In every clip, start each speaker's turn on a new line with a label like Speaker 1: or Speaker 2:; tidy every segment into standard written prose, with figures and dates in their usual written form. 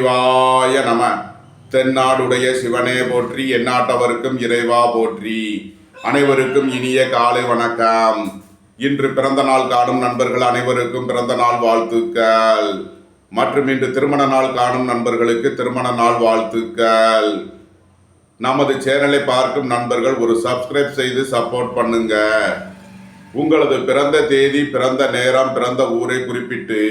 Speaker 1: சிவாய நம. தென்னாடுடைய சிவனே போற்றி, எந்நாட்டவருக்கும் இறைவா போற்றி. அனைவருக்கும் இனிய காலை வணக்கம். இன்று பிறந்த நாள் காணும் நண்பர்கள் அனைவருக்கும் பிறந்த நாள் வாழ்த்துக்கள். மற்றும் இன்று திருமண நாள் காணும் நண்பர்களுக்கு திருமண நாள் வாழ்த்துக்கள். நமது சேனலை பார்க்கும் நண்பர்கள் ஒரு சப்ஸ்கிரைப் செய்து சப்போர்ட் பண்ணுங்க. உங்களது பிறந்த தேதி, பிறந்த நேரம், பிறந்த ஊரை குறிப்பிட்டு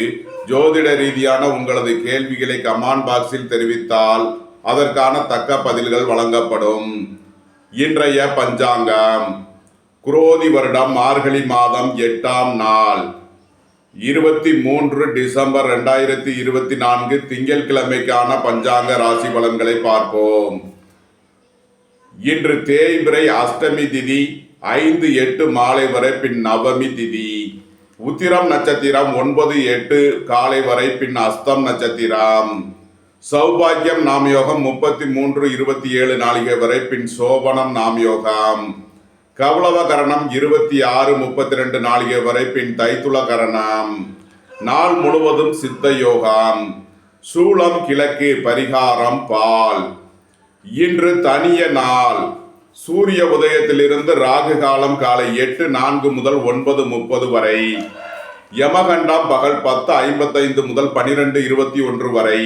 Speaker 1: ஜோதிட ரீதியான உங்களது கேள்விகளை கமெண்ட் பாக்ஸில் தெரிவித்தால் அதற்கான தக்க பதில்கள் வழங்கப்படும். இன்றைய பஞ்சாங்கம் குரோதி வருடம் மார்கழி மாதம் 8ஆம் நாள் 23 டிசம்பர் 2024 திங்கட்கிழமைக்கான பஞ்சாங்க ராசி பலன்களை பார்ப்போம். இன்று தேய்பிறை அஷ்டமி திதி 5-8 மாலை வரை, பின் நவமி திதி. உத்திரம் நட்சத்திரம் 9-8 காலை வரை, பின் அஸ்தம் நட்சத்திரம். சௌபாகியம் நாம் யோகம் 33-27 நாளிகை வரை, பின் சோபனம் நாம் யோகம். கௌளவ கரணம் 26-32 நாளிகை வரை, பின் தைத்துள கரணம். நாள் முழுவதும் சித்த யோகம். சூலம் கிழக்கு, பரிகாரம் பால். இன்று தனிய நாள். சூரிய உதயத்திலிருந்து ராகு காலம் காலை 8:04 முதல் 9:30 வரை. யமகண்டம் பகல் 10:55 முதல் 12:21 வரை.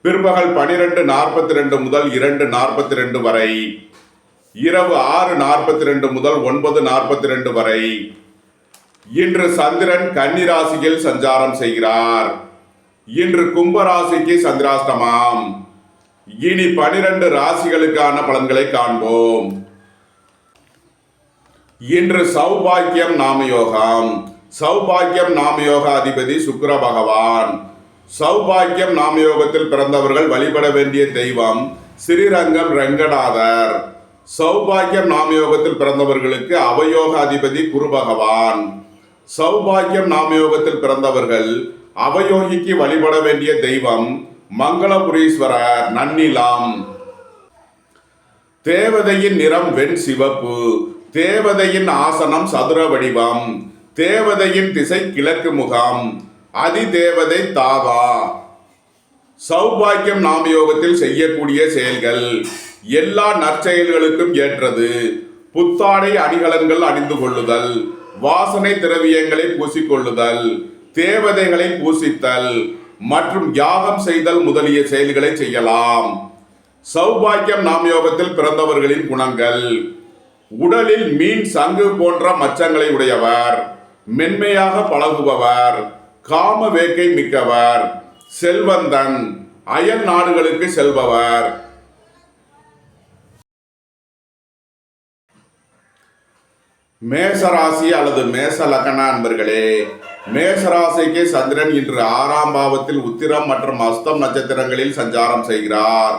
Speaker 1: பிற்பகல் 12:42 முதல் 2:42 வரை. இரவு 6:42 முதல் 9:42 வரை. இன்று சந்திரன் கன்னி ராசியில் சஞ்சாரம் செய்கிறார். இன்று கும்பராசிக்கு சந்திராஷ்டமம். இனி 12 ராசிகளுக்கான பலன்களை காண்போம். இன்று சௌபாகியம் நாமயோகம். சௌபாகியம் நாமயோக அதிபதி சுக்கிர பகவான். சௌபாகியம் நாமயோகத்தில் பிறந்தவர்கள் வழிபட வேண்டிய தெய்வம் ஸ்ரீரங்கம் ரங்கநாதர். சௌபாகியம் நாமயோகத்தில் பிறந்தவர்களுக்கு அவயோக அதிபதி குரு பகவான். சௌபாகியம் நாமயோகத்தில் பிறந்தவர்கள் அவயோகிக்கு வழிபட வேண்டிய தெய்வம் மங்களபுரீஸ்வரர் நன்னிலம். தேவதையின் நிறம் வெண் சிவப்பு. தேவதையின் ஆசனம் சதுர வடிவம். தேவதையின் திசை கிழக்கு முகம். அதிதேவதை தாகா. சௌபாகியம் நாமயோகத்தில் செய்யக்கூடிய செயல்கள் எல்லா நற்செயல்களுக்கும் ஏற்றது. புத்தாடை அணிகலன்கள் அணிந்து கொள்ளுதல், வாசனை திரவியங்களை பூசிக்கொள்ளுதல், தேவதைகளை பூசித்தல் மற்றும் யாகம் செய்தல் முதலிய செயல்களை செய்யலாம். சௌபாகியம் நாமயோகத்தில் பிறந்தவர்களின் குணங்கள்: உடலில் மீன் சங்கு போன்ற மச்சங்களை உடையவர், மென்மையாக பழகுபவர், காம வேக்கை மிக்கவர், செல்வந்தன், அயல் நாடுகளுக்கு செல்பவர். மேசராசி அல்லது மேச லக்ன அன்பர்களே, மேசராசிக்கு சந்திரன் இன்று 6ஆம் பாவத்தில் உத்திரம் மற்றும் அஸ்தம் நட்சத்திரங்களில் சஞ்சாரம் செய்கிறார்.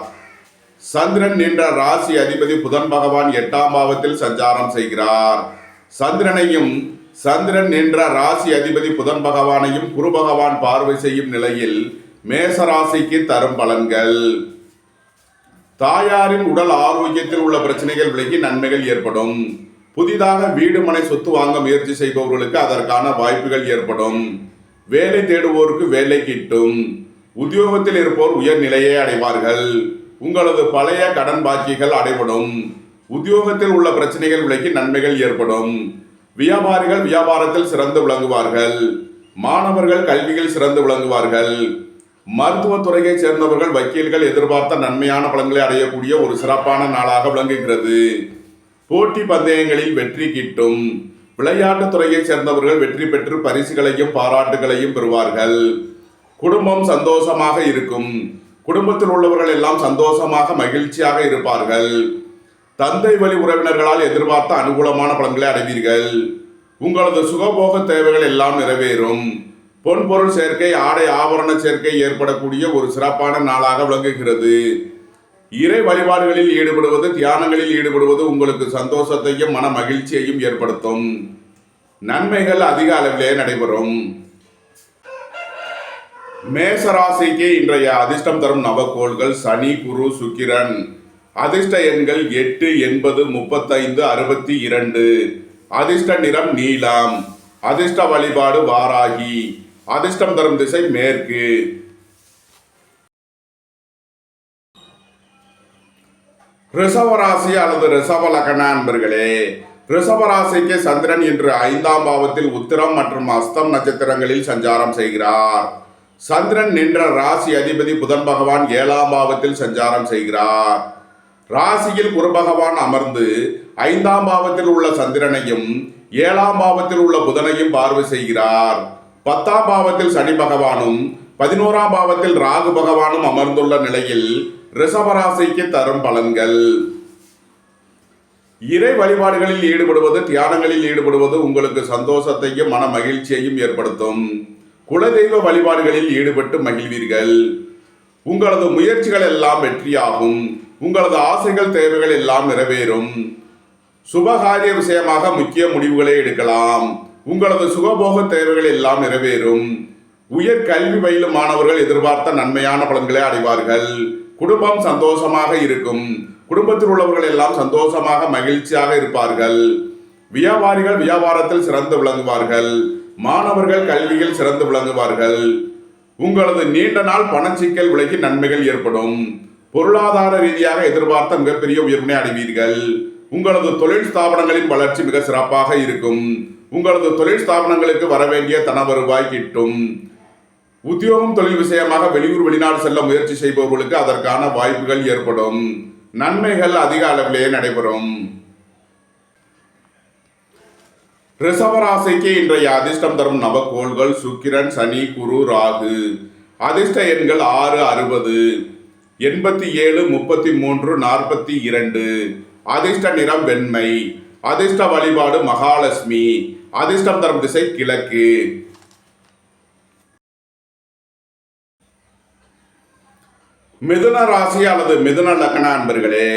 Speaker 1: சந்திரன் நின்ற ராசி அதிபதி புதன் பகவான் 8ஆம் பாவத்தில் சஞ்சாரம் செய்கிறார். சந்திரன் நின்ற ராசி அதிபதி புதன் பகவானையும் குரு பகவான் பார்வை செய்யும் நிலையில் மேசராசிக்கு தரும் பலன்கள்: தாயாரின் உடல் ஆரோக்கியத்தில் உள்ள பிரச்சனைகள் விலகி நன்மைகள் ஏற்படும். புதிதாக வீடு மனை சொத்து வாங்க முயற்சி செய்பவர்களுக்கு அதற்கான வாய்ப்புகள் ஏற்படும். வேலை தேடுவோருக்கு வேலை கிட்டும். உத்தியோகத்தில் இருப்போர் உயர்நிலையை அடைவார்கள். உங்களது பழைய கடன் பாக்கிகள் அடைபடும். உத்தியோகத்தில் உள்ள பிரச்சனைகள் விலகி நன்மைகள் ஏற்படும். வியாபாரிகள் வியாபாரத்தில் சிறந்து விளங்குவார்கள். மாணவர்கள் கல்வியில் சிறந்து விளங்குவார்கள். மருத்துவத்துறையை சேர்ந்தவர்கள் வக்கீல்கள் எதிர்பார்த்த நன்மையான பலன்களை அடையக்கூடிய ஒரு சிறப்பான நாளாக விளங்குகிறது. போட்டி பந்தயங்களில் வெற்றி கிட்டும். விளையாட்டுத் துறையை சேர்ந்தவர்கள் வெற்றி பெற்று பரிசுகளையும் பாராட்டுகளையும் பெறுவார்கள். குடும்பம் சந்தோஷமாக இருக்கும். குடும்பத்தில் உள்ளவர்கள் எல்லாம் சந்தோஷமாக மகிழ்ச்சியாக இருப்பார்கள். தந்தை வழி உறவினர்களால் எதிர்பார்த்த அனுகூலமான பலன்களை அடைவீர்கள். உங்களது சுகபோக தேவைகள் எல்லாம் நிறைவேறும். பொன்பொருள் சேர்க்கை, ஆடை ஆபரண சேர்க்கை ஏற்படக்கூடிய ஒரு சிறப்பான நாளாக விளங்குகிறது. இறை வழிபாடுகளில் ஈடுபடுவது, தியானங்களில் ஈடுபடுவது உங்களுக்கு சந்தோஷத்தையும் மன மகிழ்ச்சியையும் ஏற்படுத்தும். நன்மைகள் அதிக அளவிலே நடைபெறும். மேசராசிக்கு இன்றைய அதிர்ஷ்டம் தரும் நவக்கோள்கள் சனி, குரு, சுக்கிரன். அதிர்ஷ்ட எண்கள் 8, 80, 35, 62. அதிர்ஷ்ட நிறம் நீலம். அதிர்ஷ்ட வழிபாடு வாராகி. அதிர்ஷ்டம் தரும் திசை மேற்கு. ரிஷபராசி அல்லது ரிஷப லக்ன அன்பர்களே, ரிஷபராசிக்கு சந்திரன் இன்று 5ஆம் பாவத்தில் உத்திரம் மற்றும் அஸ்தம் நட்சத்திரங்களில் சஞ்சாரம் செய்கிறார். சந்திரன் நின்ற ராசி அதிபதி புதன் பகவான் 7ஆம் பாவத்தில் சஞ்சாரம் செய்கிறார். ராசியில் குரு பகவான் அமர்ந்து 5ஆம் பாவத்தில் உள்ள சந்திரனையும் 7ஆம் பாவத்தில் உள்ள புதனையும் பார்வை செய்கிறார். 10ஆம் பாவத்தில் சனி பகவானும் 11ஆம் பாவத்தில் ராகு பகவானும் அமர்ந்துள்ள நிலையில் ரிஷபராசிக்கு தரும் பலன்கள். இறை வழிபாடுகளில் ஈடுபடுவது, தியானங்களில் ஈடுபடுவது உங்களுக்கு சந்தோஷத்தையும் மன மகிழ்ச்சியையும் ஏற்படுத்தும். குலதெய்வ வழிபாடுகளில் ஈடுபட்டு மகிழ்வீர்கள். உங்களது முயற்சிகள் எல்லாம் வெற்றியாகும். உங்களது ஆசைகள், தேவைகள் எல்லாம் நிறைவேறும். சுபகாரிய விஷயமாக முக்கிய முடிவுகளை எடுக்கலாம். உங்களது சுகபோக தேவைகள் எல்லாம் நிறைவேறும். உயர் கல்வி பயிலும் மாணவர்கள் எதிர்பார்த்த நன்மையான பலன்களை அடைவார்கள். குடும்பம் சந்தோஷமாக இருக்கும். குடும்பத்தில் உள்ளவர்கள் எல்லாம் சந்தோஷமாக மகிழ்ச்சியாக இருப்பார்கள். வியாபாரிகள் வியாபாரத்தில் சிறந்து விளங்குவார்கள். மாணவர்கள் கல்வியில் சிறந்து விளங்குவார்கள். உங்களது நீண்ட நாள் பணச்சிக்கல் விலகி நன்மைகள் ஏற்படும். பொருளாதார ரீதியாக எதிர்பார்த்த மிகப்பெரிய உயர்வினை அடைவீர்கள். உங்களது தொழில் ஸ்தாபனங்களின் வளர்ச்சி மிக சிறப்பாக இருக்கும். உங்களது தொழில் ஸ்தாபனங்களுக்கு வரவேண்டிய தன வருவாய் கிட்டும். உத்தியோகம், தொழில் விஷயமாக வெளியூர் வெளிநாடு செல்ல முயற்சி செய்பவர்களுக்கு அதற்கான வாய்ப்புகள் ஏற்படும். நன்மைகள் அதிக அளவிலேயே நடைபெறும். ரிஷபராசிக்கு இன்றைய அதிர்ஷ்டம் தரும் நவக்கோள்கள் சுக்கிரன், சனி, குரு, ராகு. அதிர்ஷ்ட எண்கள் 6, 60, 87, 33, 42. அதிர்ஷ்ட நிறம் வெண்மை. அதிர்ஷ்ட வழிபாடு மகாலட்சுமி. அதிர்ஷ்டம் தரும் திசை கிழக்கு. மிதுன ராசி அல்லது மிதுன லக்ன அன்பர்களே,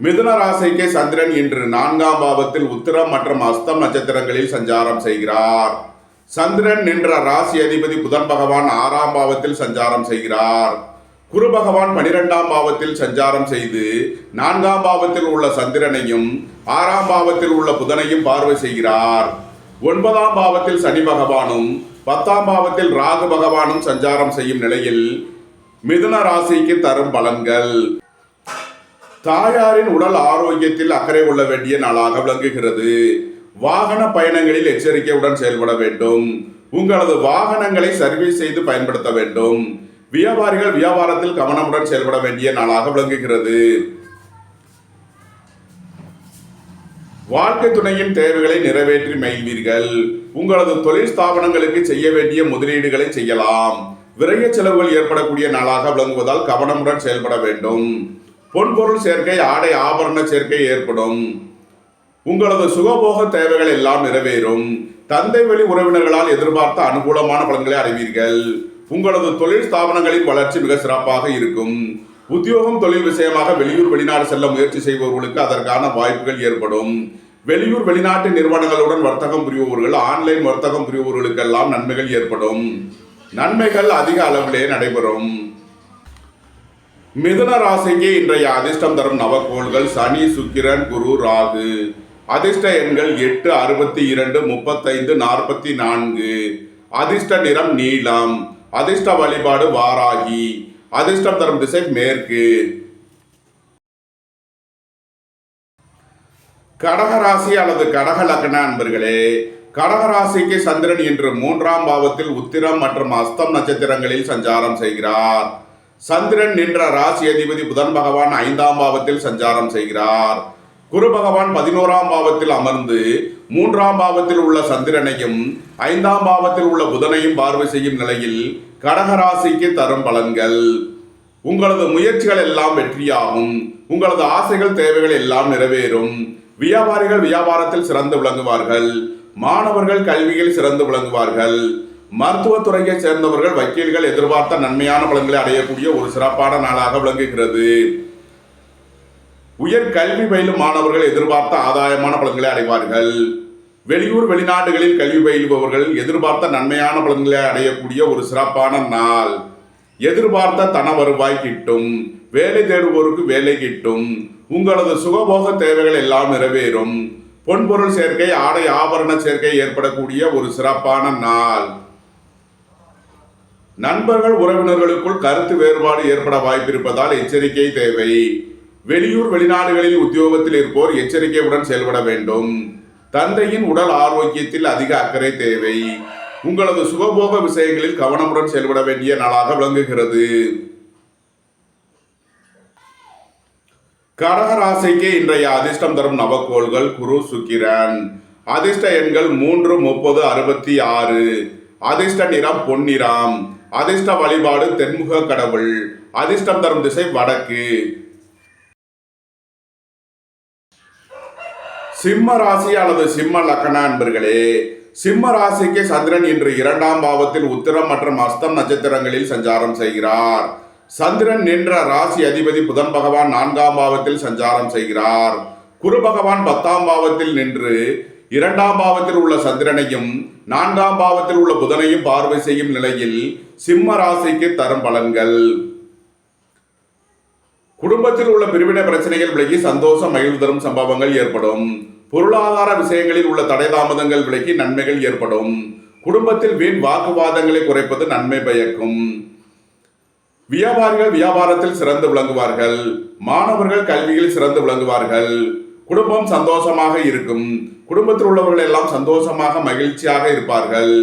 Speaker 1: மிதுன ராசிக்கு சந்திரன் இன்று 4ஆம் பாவத்தில் உத்திரம் மற்றும் அஸ்தம் நட்சத்திரங்களில் சஞ்சாரம் செய்கிறார். சந்திரன் நின்ற ராசி அதிபதி புதன் பகவான் 6ஆம் பாவத்தில் சஞ்சாரம் செய்கிறார். குரு பகவான் 12ஆம் பாவத்தில் சஞ்சாரம் செய்து 4ஆம் பாவத்தில் உள்ள சந்திரனையும் 6ஆம் பாவத்தில் உள்ள புதனையும் பார்வை செய்கிறார். 9ஆம் பாவத்தில் சனி பகவானும் 10ஆம் பாவத்தில் ராகு பகவானும் சஞ்சாரம் செய்யும் நிலையில் மிதுன ராசிக்கு தரும் பலன்கள். தாயாரின் உடல் ஆரோக்கியத்தில் அக்கறை கொள்ள வேண்டிய நாளாக விளங்குகிறது. வாகன பயணங்களில் எச்சரிக்கையுடன் செயல்பட வேண்டும். உங்களது வாகனங்களை சர்வீஸ் செய்து பயன்படுத்த வேண்டும். வியாபாரிகள் வியாபாரத்தில் கவனமுடன் செயல்பட வேண்டிய நாளாக விளங்குகிறது. வாழ்க்கை துணையின் தேவைகளை நிறைவேற்றி மகிழ்வீர்கள். உங்களது தொழில் ஸ்தாபனங்களுக்கு செய்ய வேண்டிய முதலீடுகளை செய்யலாம். விரைய செலவுகள் ஏற்படக்கூடிய நாளாக விளங்குவதால் கவனமுடன் செயல்பட வேண்டும். பொன்பொருள் சேர்க்கை, ஆடை ஆபரண சேர்க்கை ஏற்படும். உங்களது சுகபோக தேவைகள் எல்லாம் நிறைவேறும். தந்தை வழி உறவினர்களால் எதிர்பார்த்த அனுகூலமான பலன்களை அடைவீர்கள். உங்களது தொழில் ஸ்தாபனங்களின் வளர்ச்சி மிக சிறப்பாக இருக்கும். உத்தியோகம், தொழில் விஷயமாக வெளியூர் வெளிநாடு செல்ல முயற்சி செய்பவர்களுக்கு அதற்கான வாய்ப்புகள் ஏற்படும். வெளியூர் வெளிநாட்டு நிறுவனங்களுடன் வர்த்தகம் புரிபவர்கள், ஆன்லைன் வர்த்தகம் புரிபவர்களுக்கெல்லாம் நன்மைகள் ஏற்படும். நன்மைகள் அதிக அளவிலே நடைபெறும். மிதுன ராசிக்கு இன்றைய அதிர்ஷ்டம் தரும் நவக்கோள்கள் சனி, சுக்கிரன், குரு, ராகு. அதிர்ஷ்ட எண்கள் 8, 62, 35, 44. அதிர்ஷ்ட நிறம் நீலம். அதிர்ஷ்ட வழிபாடு வாராகி. அதிர்ஷ்டம் தரும் திசை மேற்கு. கடகராசி அல்லது கடக லக்ன அன்பர்களே, கடகராசிக்கு சந்திரன் இன்று 3ஆம் பாவத்தில் உத்திரம் மற்றும் அஸ்தம் நட்சத்திரங்களில் சஞ்சாரம் செய்கிறார். சந்திரன் நின்ற ராசி அதிபதி புதன் பகவான் 5ஆம் பாவத்தில் சஞ்சாரம் செய்கிறார். குரு பகவான் 11ஆம் பாவத்தில் அமர்ந்து 3ஆம் பாவத்தில் உள்ள சந்திரனையும் 5ஆம் பாவத்தில் உள்ள புதனையும் பார்வை செய்யும் நிலையில் கடகராசிக்கு தரும் பலன்கள். உங்களது முயற்சிகள் எல்லாம் வெற்றியாகும். உங்களது ஆசைகள், தேவைகள் எல்லாம் நிறைவேறும். வியாபாரிகள் வியாபாரத்தில் சிறந்து விளங்குவார்கள். மாணவர்கள் கல்வியில் சிறந்து விளங்குவார்கள். மருத்துவத்துறையை சேர்ந்தவர்கள், வக்கீல்கள் எதிர்பார்த்த நன்மையான பலன்களை அடையக்கூடிய ஒரு சிறப்பான நாளாக விளங்குகிறது. உயர் கல்வி பயிலும் மாணவர்கள் எதிர்பார்த்த ஆதாயமான பலன்களை அடைவார்கள். வெளியூர் வெளிநாடுகளில் கல்வி பயிலுபவர்கள் எதிர்பார்த்த நன்மையான பலன்களை அடையக்கூடிய ஒரு சிறப்பான நாள். எதிர்பார்த்த தன வருவாய் கிட்டும். வேலை தேடுவோருக்கு வேலை கிட்டும். உங்களது சுகபோக தேவைகள் எல்லாம் நிறைவேறும். பொன்பொருள் சேர்க்கை, ஆடை ஆபரண சேர்க்கை ஏற்படக்கூடிய ஒரு சிறப்பான நாள். நண்பர்கள் உறவினர்களுக்குள் கருத்து வேறுபாடு ஏற்பட வாய்ப்பிருப்பதால் எச்சரிக்கை தேவை. வெளியூர் வெளிநாடுகளில் உத்தியோகத்தில் இருப்போர் எச்சரிக்கையுடன் செயல்பட வேண்டும். தந்தையின் உடல் ஆரோக்கியத்தில் அதிக அக்கறை தேவை. உங்களது சுகபோக விஷயங்களில் கவனமுடன் செயல்பட வேண்டிய நாளாக விளங்குகிறது. கடகராசிக்கு இன்றைய அதிர்ஷ்டம் தரும் நவக்கோள்கள் குரு, சுக்கிரன். அதிர்ஷ்ட எண்கள் 3, 30, 66. அதிர்ஷ்ட நிறம் பொன்னிறம். அதிர்ஷ்ட வழிபாடு தென்முக கடவுள். அதிர்ஷ்டம் தரும் திசை வடக்கு. சிம்ம ராசி அல்லது சிம்ம லக்ன அன்பர்களே, சிம்ம ராசிக்கு சந்திரன் இன்று 2ஆம் பாவத்தில் உத்திரம் மற்றும் அஸ்தம் நட்சத்திரங்களில் சஞ்சாரம் செய்கிறார். சந்திரன் நின்ற ராசி அதிபதி புதன் பகவான் 4ஆம் பாவத்தில் சஞ்சாரம் செய்கிறார். குரு பகவான் 10ஆம் பாவத்தில் நின்று 2ஆம் பாவத்தில் உள்ள சந்திரனையும் 4ஆம் பாவத்தில் உள்ள புதனையும் பார்வை செய்யும் நிலையில் சிம்ம ராசிக்கு தரும் பலன்கள். குடும்பத்தில் உள்ள பிரிவினை பிரச்சனைகள் விலகி சந்தோஷம் மகிழ்வு தரும் சம்பவங்கள் ஏற்படும். பொருளாதார விஷயங்களில் உள்ள தடை தாமதங்கள் விலகி நன்மைகள் ஏற்படும். குடும்பத்தில் வீண் வாக்குவாதங்களை குறைப்பது நன்மை பயக்கும். வியாபாரிகள் வியாபாரத்தில் சிறந்து விளங்குவார்கள். மாணவர்கள் கல்வியில் சிறந்து விளங்குவார்கள். குடும்பம் சந்தோஷமாக இருக்கும். குடும்பத்தில் உள்ளவர்கள் எல்லாம் சந்தோஷமாக மகிழ்ச்சியாக இருப்பார்கள்.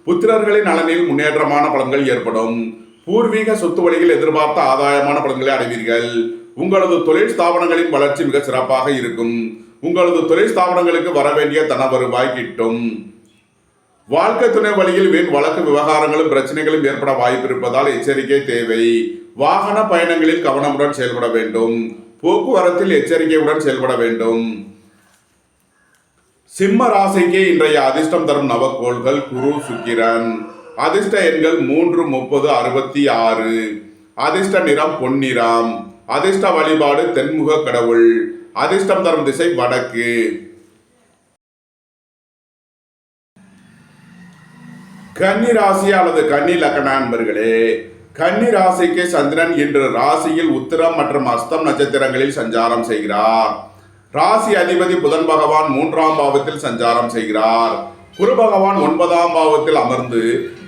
Speaker 1: புத்திரர்களின் நலனில் முன்னேற்றமான பலன்கள் ஏற்படும். பூர்வீக சொத்து வழியில் எதிர்பார்த்த ஆதாயமான பலன்களை அடைவீர்கள். உங்களது தொழில் ஸ்தாபனங்களின் வளர்ச்சி மிக சிறப்பாக இருக்கும். உங்களது தொழில் ஸ்தாபனங்களுக்கு வரவேண்டிய தன வருவாய் கிட்டும். வாழ்க்கை துணை வழியில் வீண் வழக்கு விவகாரங்களும் பிரச்சனைகளும் ஏற்பட வாய்ப்பு இருப்பதால் எச்சரிக்கை தேவை. வாகன பயணங்களில் கவனமுடன் செயல்பட வேண்டும். போக்குவரத்தில் எச்சரிக்கையுடன் செயல்பட வேண்டும். சிம்ம ராசிக்கு இன்றைய அதிர்ஷ்டம் தரும் நவக்கோள்கள் குரு, சுக்கிரன். அதிர்ஷ்ட எண்கள் 3, 30, 66. அதிர்ஷ்ட நிறம் பொன்னிறம். அதிர்ஷ்ட வழிபாடு தென்முக கடவுள். அதிர்ஷ்டம் தரும் திசை வடக்கு. கன்னி ராசி அல்லது கன்னி லக்ன அன்பர்களே, கன்னி ராசிக்கு சந்திரன் இன்று ராசியில் உத்திரம் மற்றும் அஸ்தம் நட்சத்திரங்களில் சஞ்சாரம் செய்கிறார். ராசி அதிபதி புதன் பகவான் 3ஆம் பாவத்தில் சஞ்சாரம் செய்கிறார். குரு பகவான் 9ஆம் பாவத்தில் அமர்ந்து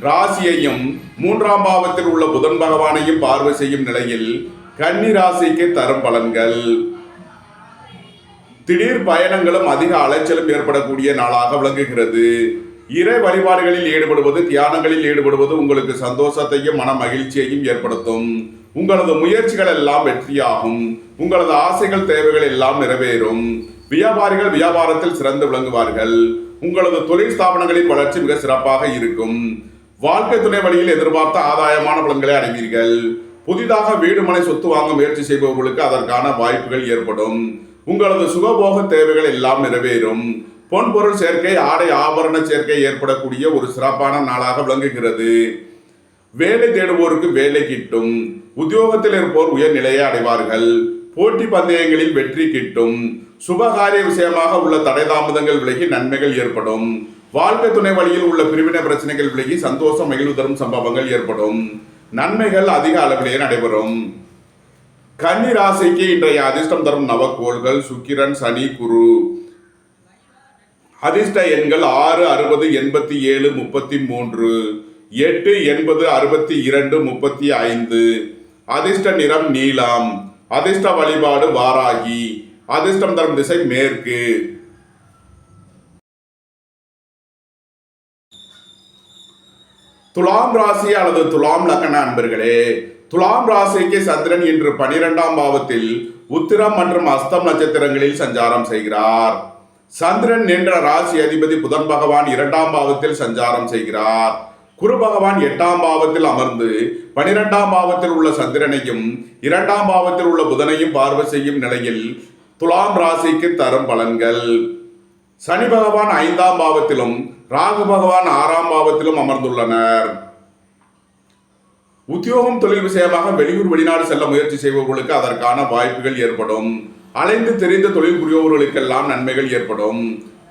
Speaker 1: ராசியையும் 3ஆம் பாவத்தில் உள்ள புதன் பகவானையும் பார்வை செய்யும் நிலையில் கன்னி ராசிக்கு தரும் பலன்கள். திடீர் பயணங்களும் அதிக அலைச்சலும் ஏற்படக்கூடிய நாளாக விளங்குகிறது. இறை வழிபாடுகளில் ஈடுபடுவது, தியானங்களில் ஈடுபடுவது உங்களுக்கு சந்தோஷத்தையும் மன மகிழ்ச்சியையும் ஏற்படுத்தும். உங்களது முயற்சிகள் எல்லாம் வெற்றியாகும். உங்களது ஆசைகள் தேவைகள் எல்லாம் நிறைவேறும். வியாபாரிகள் வியாபாரத்தில் சிறந்து விளங்குவார்கள். உங்களது தொழில் ஸ்தாபனங்களின் வளர்ச்சி மிக சிறப்பாக இருக்கும். வாழ்க்கை துணை வழியில் எதிர்பார்த்த ஆதாயமான பலன்களை அடைவீர்கள். புதிதாக வீடு மனை சொத்து வாங்க முயற்சி செய்பவர்களுக்கு அதற்கான வாய்ப்புகள் ஏற்படும். உங்களது சுகபோக தேவைகள் எல்லாம் நிறைவேறும். பொன்பொருள் சேர்க்கை, ஆடை ஆபரண சேர்க்கை ஏற்படக்கூடிய ஒரு சிறப்பான நாளாக விளங்குகிறது. வேலை தேடுவோருக்கு வேலை கிட்டும். உத்தியோகத்தில் இருப்போர் உயர்நிலையை அடைவார்கள். போட்டி பந்தயங்களில் வெற்றி கிட்டும். சுபகாரிய விஷயமாக உள்ள தடை தாமதங்கள் விலகி நன்மைகள் ஏற்படும். வாழ்க்கை துணை வழியில் உள்ள பிரிவினை பிரச்சனைகள் விலகி சந்தோஷம் மகிழ்வு தரும் சம்பவங்கள் ஏற்படும். நன்மைகள் அதிக அளவிலேயே நடைபெறும். கன்னி ராசிக்கு இன்றைய அதிர்ஷ்டம் தரும் நவக்கோள்கள் சுக்கிரன், சனி, குரு. அதிர்ஷ்ட எண்கள் 6, 60, 87, 33. 8, 80, 62, 35. அதிர்ஷ்ட நிறம் நீலம். அதிர்ஷ்ட வழிபாடு வாராகி. அதிர்ஷ்டம் தரும் திசை மேற்கு. துலாம் ராசி அல்லது துலாம் லக்ன அன்பர்களே, துலாம் ராசிக்கு சந்திரன் இன்று 12ஆம் பாவத்தில் உத்திரம் மற்றும் அஸ்தம் நட்சத்திரங்களில் சஞ்சாரம் செய்கிறார். சந்திரன் நின்ற ராசி அதிபதி புதன் பகவான் 2ஆம் பாவத்தில் சஞ்சாரம் செய்கிறார். குரு பகவான் 8ஆம் பாவத்தில் அமர்ந்து 12ஆம் பாவத்தில் உள்ள சந்திரனையும் 2ஆம் பாவத்தில் உள்ள புதனையும் பார்வை செய்யும் நிலையில் துலாம் ராசிக்கு தரும் பலன்கள். சனி பகவான் 5ஆம் பாவத்திலும் ராகு பகவான் 6ஆம் பாவத்திலும் அமர்ந்துள்ளனர். உத்தியோகம் தொழில் விஷயமாக வெளியூர் வெளிநாடு செல்ல முயற்சி செய்பவர்களுக்கு அதற்கான வாய்ப்புகள் ஏற்படும். அலைந்து தெரிந்த தொழில் புரிபவர்களுக்கெல்லாம் நன்மைகள் ஏற்படும்.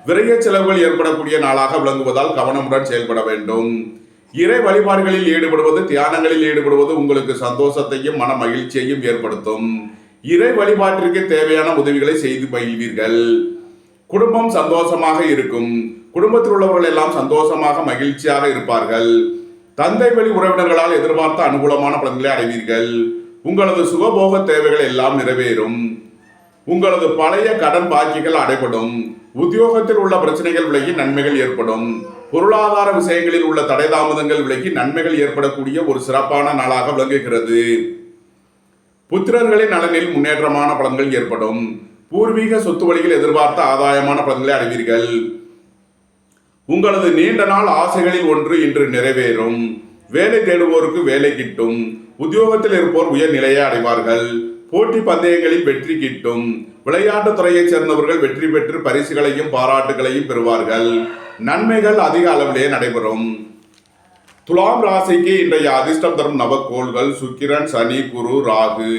Speaker 1: விரைய செலவுகள் ஏற்படக்கூடிய நாளாக விளங்குவதால் கவனமுடன் செயல்பட வேண்டும். இறை வழிபாடுகளில் ஈடுபடுவது, தியானங்களில் ஈடுபடுவது உங்களுக்கு சந்தோஷத்தையும் மன மகிழ்ச்சியையும் ஏற்படுத்தும். இறை வழிபாட்டிற்கு தேவையான உதவிகளை செய்து மகிழ்வீர்கள். குடும்பம் சந்தோஷமாக இருக்கும். குடும்பத்தில் உள்ளவர்கள் எல்லாம் சந்தோஷமாக மகிழ்ச்சியாக இருப்பார்கள். தந்தை வழி உறவினர்களால் எதிர்பார்த்த அனுகூலமான பலன்களை அடைவீர்கள். உங்களது சுகபோக தேவைகள் எல்லாம் நிறைவேறும். உங்களது பழைய கடன் பாக்கிகள் அடைபடும். உத்தியோகத்தில் உள்ள பிரச்சனைகள் விலகி நன்மைகள் ஏற்படும். பொருளாதார விஷயங்களில் உள்ள தடை தாமதங்கள் விலகி நன்மைகள் ஏற்படக்கூடிய ஒரு சிறப்பான நாளாக விளங்குகிறது. புத்திரர்களின் நலனில் முன்னேற்றமான பலன்கள் ஏற்படும். பூர்வீக சொத்து வழியில் எதிர்பார்த்த ஆதாயமான பலன்களை அடைவீர்கள். உங்களது நீண்ட நாள் ஆசைகளில் ஒன்று இன்று நிறைவேறும். வேலை தேடுவோருக்கு வேலை கிட்டும். உத்தியோகத்தில் இருப்போர் உயர் நிலையை அடைவார்கள். போட்டி பந்தயங்களில் வெற்றி கிட்டும். விளையாட்டுத் துறையைச் சேர்ந்தவர்கள் வெற்றி பெற்று பரிசுகளையும் பாராட்டுகளையும் பெறுவார்கள். நன்மைகள் அதிக அளவிலே நடைபெறும். துலாம் ராசிக்கு இன்றைய அதிர்ஷ்டம் தரும் நவக்கோள்கள் சுக்கிரன், சனி, குரு, ராகு.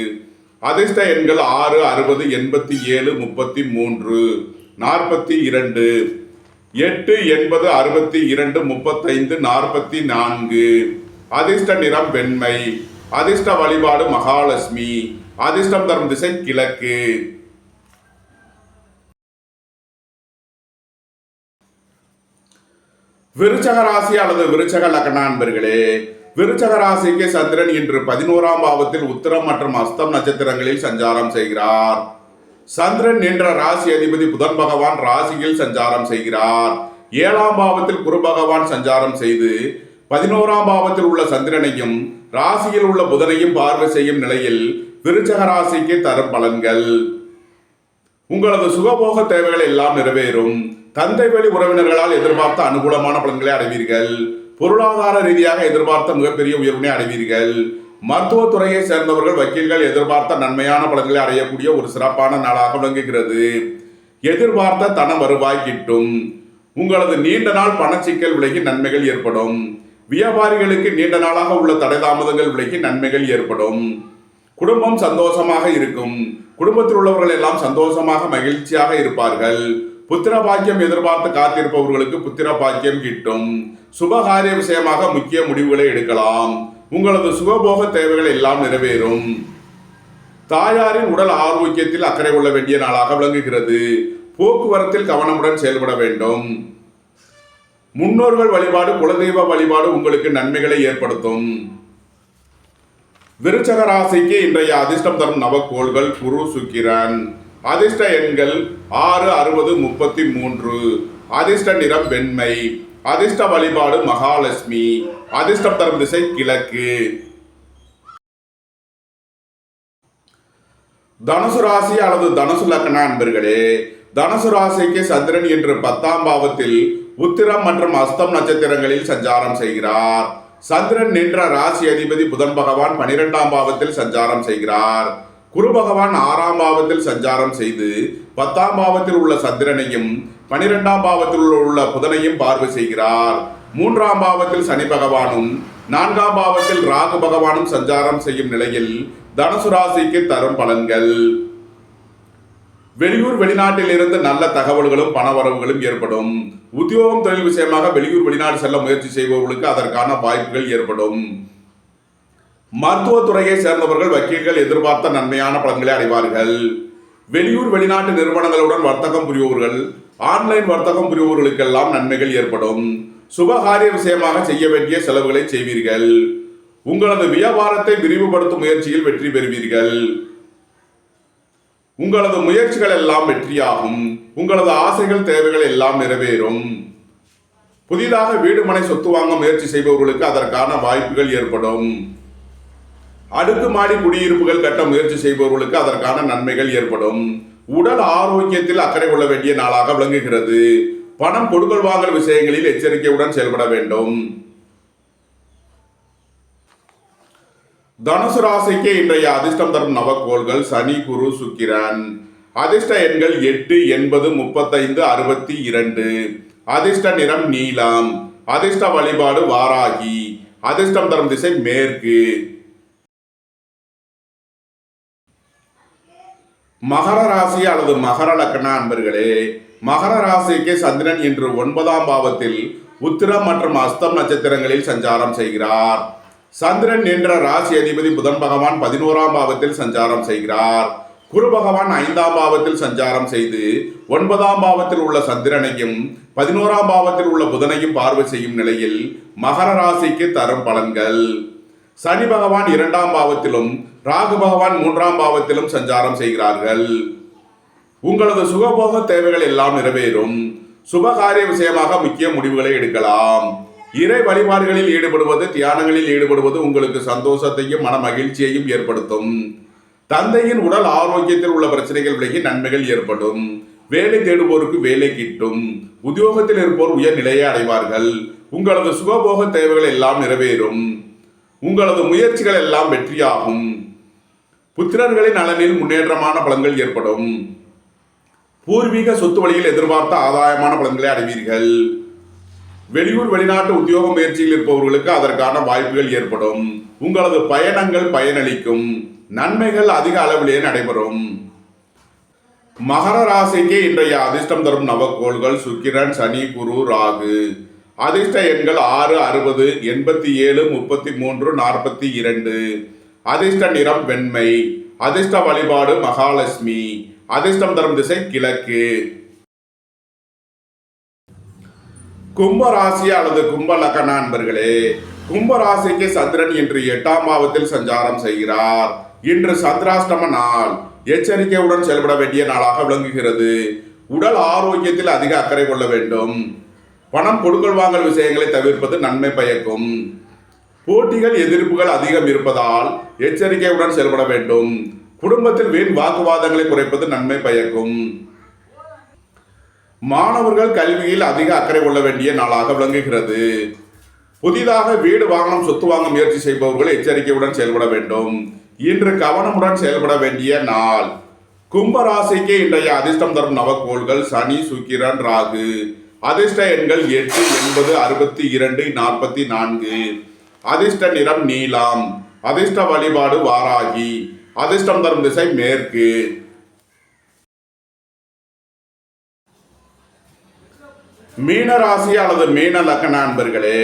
Speaker 1: அதிர்ஷ்ட எண்கள் 6, 60, 87, 33, 42, 8, 80, 62, 35, 44. அதிர்ஷ்ட நிறம் வெண்மை. அதிர்ஷ்ட வழிபாடு மகாலட்சுமி. அதிர்ஷ்டம் தரும் திசை கிழக்கு. விருச்சக ராசி அல்லது விருச்சக லக்ன அன்பர்களே, விருச்சக ராசிக்கு சந்திரன் இன்று 11ஆம் பாவத்தில் உத்திரம் மற்றும் அஸ்தம் நட்சத்திரங்களில் சஞ்சாரம் செய்கிறார். சந்திரன் என்ற ராசி அதிபதி புதன் பகவான் ராசியில் சஞ்சாரம் செய்கிறார். 7ஆம் பாவத்தில் குரு பகவான் சஞ்சாரம் செய்து 11ஆம் பாவத்தில் உள்ள சந்திரனையும் ராசியில் உள்ள புதனையும் பார்வை செய்யும் நிலையில் விருச்சக ராசிக்கு தரும் பலன்கள். உங்களது சுகபோக தேவைகள் எல்லாம் நிறைவேறும். தந்தை வழி உறவினர்களால் எதிர்பார்த்த அனுகூலமான பலன்களை அடைவீர்கள். பொருளாதார ரீதியாக எதிர்பார்த்த மிகப்பெரிய உயர்வினை அடைவீர்கள். மருத்துவத்துறையை சேர்ந்தவர்கள் வக்கீல்கள் எதிர்பார்த்த நன்மையான பலன்களை அடையக்கூடிய ஒரு சிறப்பான நாளாக விளங்குகிறது. எதிர்பார்த்த தன வருவாய் கிட்டும். உங்களது நீண்ட நாள் பணச்சிக்கல் விலகி நன்மைகள் ஏற்படும். வியாபாரிகளுக்கு நீண்ட நாளாக உள்ள தடை தாமதங்கள் விலகி நன்மைகள் ஏற்படும். குடும்பம் சந்தோஷமாக இருக்கும். குடும்பத்தில் உள்ளவர்கள் எல்லாம் சந்தோஷமாக மகிழ்ச்சியாக இருப்பார்கள். புத்திர பாக்கியம் எதிர்பார்த்து காத்திருப்பவர்களுக்கு புத்திர பாக்கியம் கிட்டும். சுபகாரிய விஷயமாக முக்கிய முடிவுகளை எடுக்கலாம். உங்களது சுகபோக தேவைகள் எல்லாம் நிறைவேறும். தாயாரின் உடல் ஆரோக்கியத்தில் அக்கறை கொள்ள வேண்டிய நாளாக விளங்குகிறது. போக்குவரத்தில் கவனமுடன் செயல்பட வேண்டும். முன்னோர்கள் வழிபாடு, குலதெய்வ வழிபாடு உங்களுக்கு நன்மைகளை ஏற்படுத்தும். விருச்சக ராசிக்கு இன்றைய அதிர்ஷ்டம் தரும் நவக்கோள்கள் குரு, சுக்கிரன். அதிர்ஷ்ட எண்கள் 6, 60, 33. அதிர்ஷ்ட நிறம் வெண்மை. அதிர்ஷ்ட வழிபாடு மகாலட்சுமி. அதிர்ஷ்டம் தரும் திசை கிழக்கு. தனுசு ராசி அல்லது தனுசு லக்ன அன்பர்களே, தனுசு ராசிக்கு சந்திரன் இன்று 10ஆம் பாவத்தில் உத்திரம் மற்றும் அஸ்தம் நட்சத்திரங்களில் சஞ்சாரம் செய்கிறார். சந்திரன் நின்ற ராசி அதிபதி புதன் பகவான் 12ஆம் பாவத்தில் சஞ்சாரம் செய்கிறார். குரு பகவான் 6ஆம் பாவத்தில் சஞ்சாரம் செய்து 10ஆம் பாவத்தில் உள்ள சந்திரனையும் 12ஆம் பாவத்தில் உள்ள புதனையும் பார்வை செய்கிறார். 3ஆம் பாவத்தில் சனி பகவானும் 4ஆம் பாவத்தில் ராகு பகவானும் சஞ்சாரம் செய்யும் நிலையில் தனுசு ராசிக்கு தரும் பலன்கள். வெளியூர் வெளிநாட்டில் இருந்து நல்ல தகவல்களும் பணவரவுகளும் ஏற்படும். உத்தியோகம் தொழில் விஷயமாக வெளியூர் வெளிநாடு செல்ல முயற்சி செய்பவர்களுக்கு அதற்கான வாய்ப்புகள் ஏற்படும். மருத்துவத்துறையை சேர்ந்தவர்கள் வக்கீல்கள் எதிர்பார்த்த நன்மையான பலன்களை அடைவார்கள். வெளியூர் வெளிநாட்டு நிறுவனங்களுடன் வர்த்தகம் புரிபவர்கள், ஆன்லைன் வர்த்தகம் புரிபவர்களுக்கெல்லாம் நன்மைகள் ஏற்படும். சுபகாரிய விஷயமாக செய்ய வேண்டிய செலவுகளை செய்வீர்கள். உங்களது வியாபாரத்தை விரிவுபடுத்தும் முயற்சியில் வெற்றி பெறுவீர்கள். உங்களது முயற்சிகள் எல்லாம் வெற்றியாகும். உங்களது ஆசைகள் தேவைகள் எல்லாம் நிறைவேறும். புதிதாக வீடு மனை சொத்து வாங்க முயற்சி செய்பவர்களுக்கு அதற்கான வாய்ப்புகள் ஏற்படும். அடுக்குமாடி குடியிருப்புகள் கட்ட முயற்சி செய்பவர்களுக்கு அதற்கான நன்மைகள் ஏற்படும். உடல் ஆரோக்கியத்தில் அக்கறை கொள்ள வேண்டிய நாளாக விளங்குகிறது. பணம் கொடுக்கல் வாங்கல் விஷயங்களில் எச்சரிக்கையுடன் செயல்பட வேண்டும். தனுசு ராசிக்கு இன்றைய அதிர்ஷ்டம் தரும் நவக்கோள்கள் சனி, குரு, சுக்கிரன். அதிர்ஷ்ட எண்கள் 8, 80, 35, 62. அதிர்ஷ்ட நிறம் நீலம். அதிர்ஷ்ட வழிபாடு வாராகி. அதிர்ஷ்டம் தரும் திசை மேற்கு. மகர ராசி அல்லது மகர லக்ன அன்பர்களே, மகர ராசிக்கு சந்திரன் இன்று 9ஆம் பாவத்தில் உத்திரம் மற்றும் அஸ்தம் நட்சத்திரங்களில் சஞ்சாரம் செய்கிறார். சந்திரன் என்ற ராசி அதிபதி புதன் பகவான் 11ஆம் பாவத்தில் சஞ்சாரம் செய்கிறார். குரு பகவான் 5ஆம் பாவத்தில் சஞ்சாரம் செய்து 9ஆம் பாவத்தில் உள்ள சந்திரனையும் 11ஆம் பாவத்தில் உள்ள புதனையும் பார்வை செய்யும் நிலையில் மகர ராசிக்கு தரும் பலன்கள். சனி பகவான் 2ஆம் பாவத்திலும் ராகு பகவான் 3ஆம் பாவத்திலும் சஞ்சாரம் செய்கிறார்கள். உங்களது சுகபோக தேவைகள் எல்லாம் நிறைவேறும். சுபகாரிய விஷயமாக முக்கிய முடிவுகளை எடுக்கலாம். இறை வழிபாடுகளில் ஈடுபடுவது, தியானங்களில் ஈடுபடுவது உங்களுக்கு சந்தோஷத்தையும் மன மகிழ்ச்சியையும் ஏற்படுத்தும். தந்தையின் உடல் ஆரோக்கியத்தில் உள்ள பிரச்சனைகள் விலகி நன்மைகள் ஏற்படும். வேலை தேடுவோருக்கு வேலை கிட்டும். உத்தியோகத்தில் இருப்போர் உயர் நிலையை அடைவார்கள். உங்களது சுகபோக தேவைகள் எல்லாம் நிறைவேறும். உங்களது முயற்சிகள் எல்லாம் வெற்றியாகும். புத்திரர்களின் நலனில் முன்னேற்றமான பலன்கள் ஏற்படும். பூர்வீக சொத்து வழியில் எதிர்பார்த்த ஆதாயமான பலன்களை அடைவீர்கள். வெளியூர் வெளிநாட்டு உத்தியோக முயற்சியில் இருப்பவர்களுக்கு அதற்கான வாய்ப்புகள் ஏற்படும். உங்களது பயணங்கள் பயனளிக்கும். நன்மைகள் அதிக அளவிலேயே நடைபெறும். மகர ராசிக்கு இன்றைய அதிர்ஷ்டம் தரும் நவக்கோள்கள் சுக்கிரன், சனி, குரு, ராகு. அதிர்ஷ்ட எண்கள் 6, 60, 87, 33, 42. அதிர்ஷ்ட நிறம் வெண்மை. அதிர்ஷ்ட வழிபாடு மகாலட்சுமி. அதிர்ஷ்டம் தரும் திசை கிழக்கு. கும்பராசி அல்லது கும்ப லக்ன அன்பர்களே, கும்பராசிக்கு சந்திரன் இன்று 8ஆம் பாவத்தில் சஞ்சாரம் செய்கிறார். இன்று சந்திராஷ்டம நாள். எச்சரிக்கையுடன் செயல்பட வேண்டிய நாளாக விளங்குகிறது. உடல் ஆரோக்கியத்தில் அதிக அக்கறை கொள்ள வேண்டும். பணம் கொடுக்கல் வாங்கல் விஷயங்களை தவிர்ப்பது நன்மை பயக்கும். போட்டிகள் எதிர்ப்புகள் அதிகம் இருப்பதால் எச்சரிக்கையுடன் செயல்பட வேண்டும். குடும்பத்தில் வீண் வாக்குவாதங்களை குறைப்பது நன்மை பயக்கும். மாணவர்கள் கல்வியில் அதிக அக்கறை கொள்ள வேண்டிய நாளாக விளங்குகிறது. புதிதாக வீடு வாகனம் சொத்து வாங்க முயற்சி செய்பவர்கள் எச்சரிக்கையுடன் செயல்பட வேண்டும். இன்று கவனமுடன் செயல்பட வேண்டிய நாள். கும்பராசிக்கு இன்றைய அதிர்ஷ்டம் தரும் நவக்கோள்கள் சனி, சுக்கிரன், ராகு. அதிர்ஷ்ட எண்கள் 8, 80, 62, 44. அதிர்ஷ்ட நிறம் நீலம். அதிர்ஷ்ட வழிபாடு வாராகி. அதிர்ஷ்டம் தரும் திசை மேற்கு. மீனராசி அல்லது மீன லக்ன அன்பர்களே,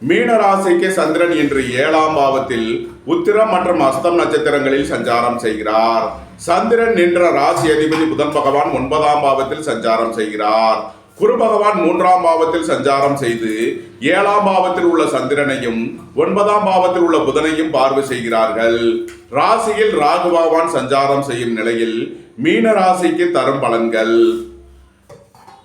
Speaker 1: மீனராசிக்கு சந்திரன் இன்று 7ஆம் பாவத்தில் உத்திரம் மற்றும் அஸ்தம் நட்சத்திரங்களில் சஞ்சாரம் செய்கிறார். சந்திரன் நின்ற ராசி அதிபதி புதன் பகவான் 9ஆம் பாவத்தில் சஞ்சாரம் செய்கிறார். குரு பகவான் 3ஆம் பாவத்தில் சஞ்சாரம் செய்து 7ஆம் பாவத்தில் உள்ள சந்திரனையும் 9ஆம் பாவத்தில் உள்ள புதனையும் பார்வை செய்கிறார்கள். ராசியில் ராகு பகவான் சஞ்சாரம் செய்யும் நிலையில் மீன ராசிக்கு தரும் பலன்கள்.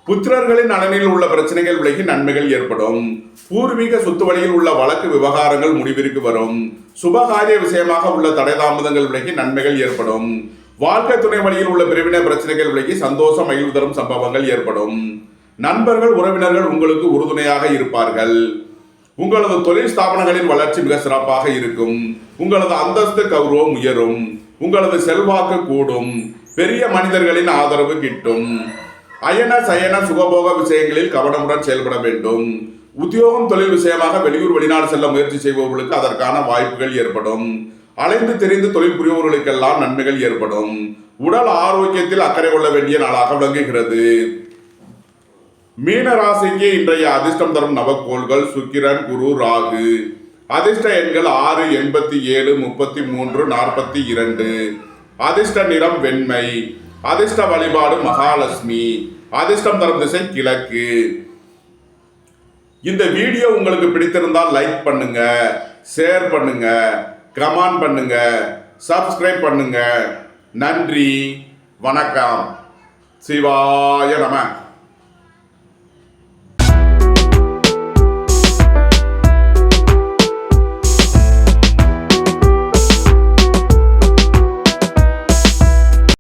Speaker 1: புத்திரர்களின் நலனில் உள்ள பிரச்சனைகள் விலகி நன்மைகள் ஏற்படும். பூர்வீக சொத்து வழியில் உள்ள வழக்கு விவகாரங்கள் முடிவிற்கு வரும். சுபகாரிய விஷயமாக உள்ள தடை தாமதங்கள் விலகி நன்மைகள் ஏற்படும். வாழ்க்கை துணை வழியில் உள்ள பிரிவினை பிரச்சனைகள் விலகி சந்தோஷம் மகிழ்வு தரும் சம்பவங்கள் ஏற்படும். நண்பர்கள் உறவினர்கள் உங்களுக்கு உறுதுணையாக இருப்பார்கள். உங்களது தொழில் ஸ்தாபனங்களின் வளர்ச்சி மிக சிறப்பாக இருக்கும். உங்களது அந்தஸ்து கௌரவம் உயரும். உங்களது செல்வாக்கு கூடும். பெரிய மனிதர்களின் ஆதரவு கிட்டும். அயன சயன சுகபோக விஷயங்களில் கவனமுடன் செயல்பட வேண்டும். உத்தியோகம் தொழில் விஷயமாக வெளியூர் வெளிநாடு செல்ல முயற்சி செய்பவர்களுக்கு அதற்கான வாய்ப்புகள் ஏற்படும். அலைந்து தெரிந்து தொழில் புரிபவர்களுக்கெல்லாம் நன்மைகள் ஏற்படும். உடல் ஆரோக்கியத்தில் அக்கறை கொள்ள வேண்டிய நாளாக விளங்குகிறது. மீன ராசிக்கு இன்றைய அதிர்ஷ்டம் தரும் நவக்கோள்கள் சுக்கிரன், குரு, ராகு. அதிர்ஷ்ட எண்கள் 6, 87, 33, 42. அதிர்ஷ்ட நிறம் வெண்மை. அதிர்ஷ்ட வழிபாடு மகாலட்சுமி. அதிர்ஷ்டம் தரும் திசை கிழக்கு. இந்த வீடியோ உங்களுக்கு பிடித்திருந்தால் லைக் பண்ணுங்க, ஷேர் பண்ணுங்க, கமெண்ட் பண்ணுங்க, சப்ஸ்கிரைப் பண்ணுங்க. நன்றி, வணக்கம். சிவாய நம.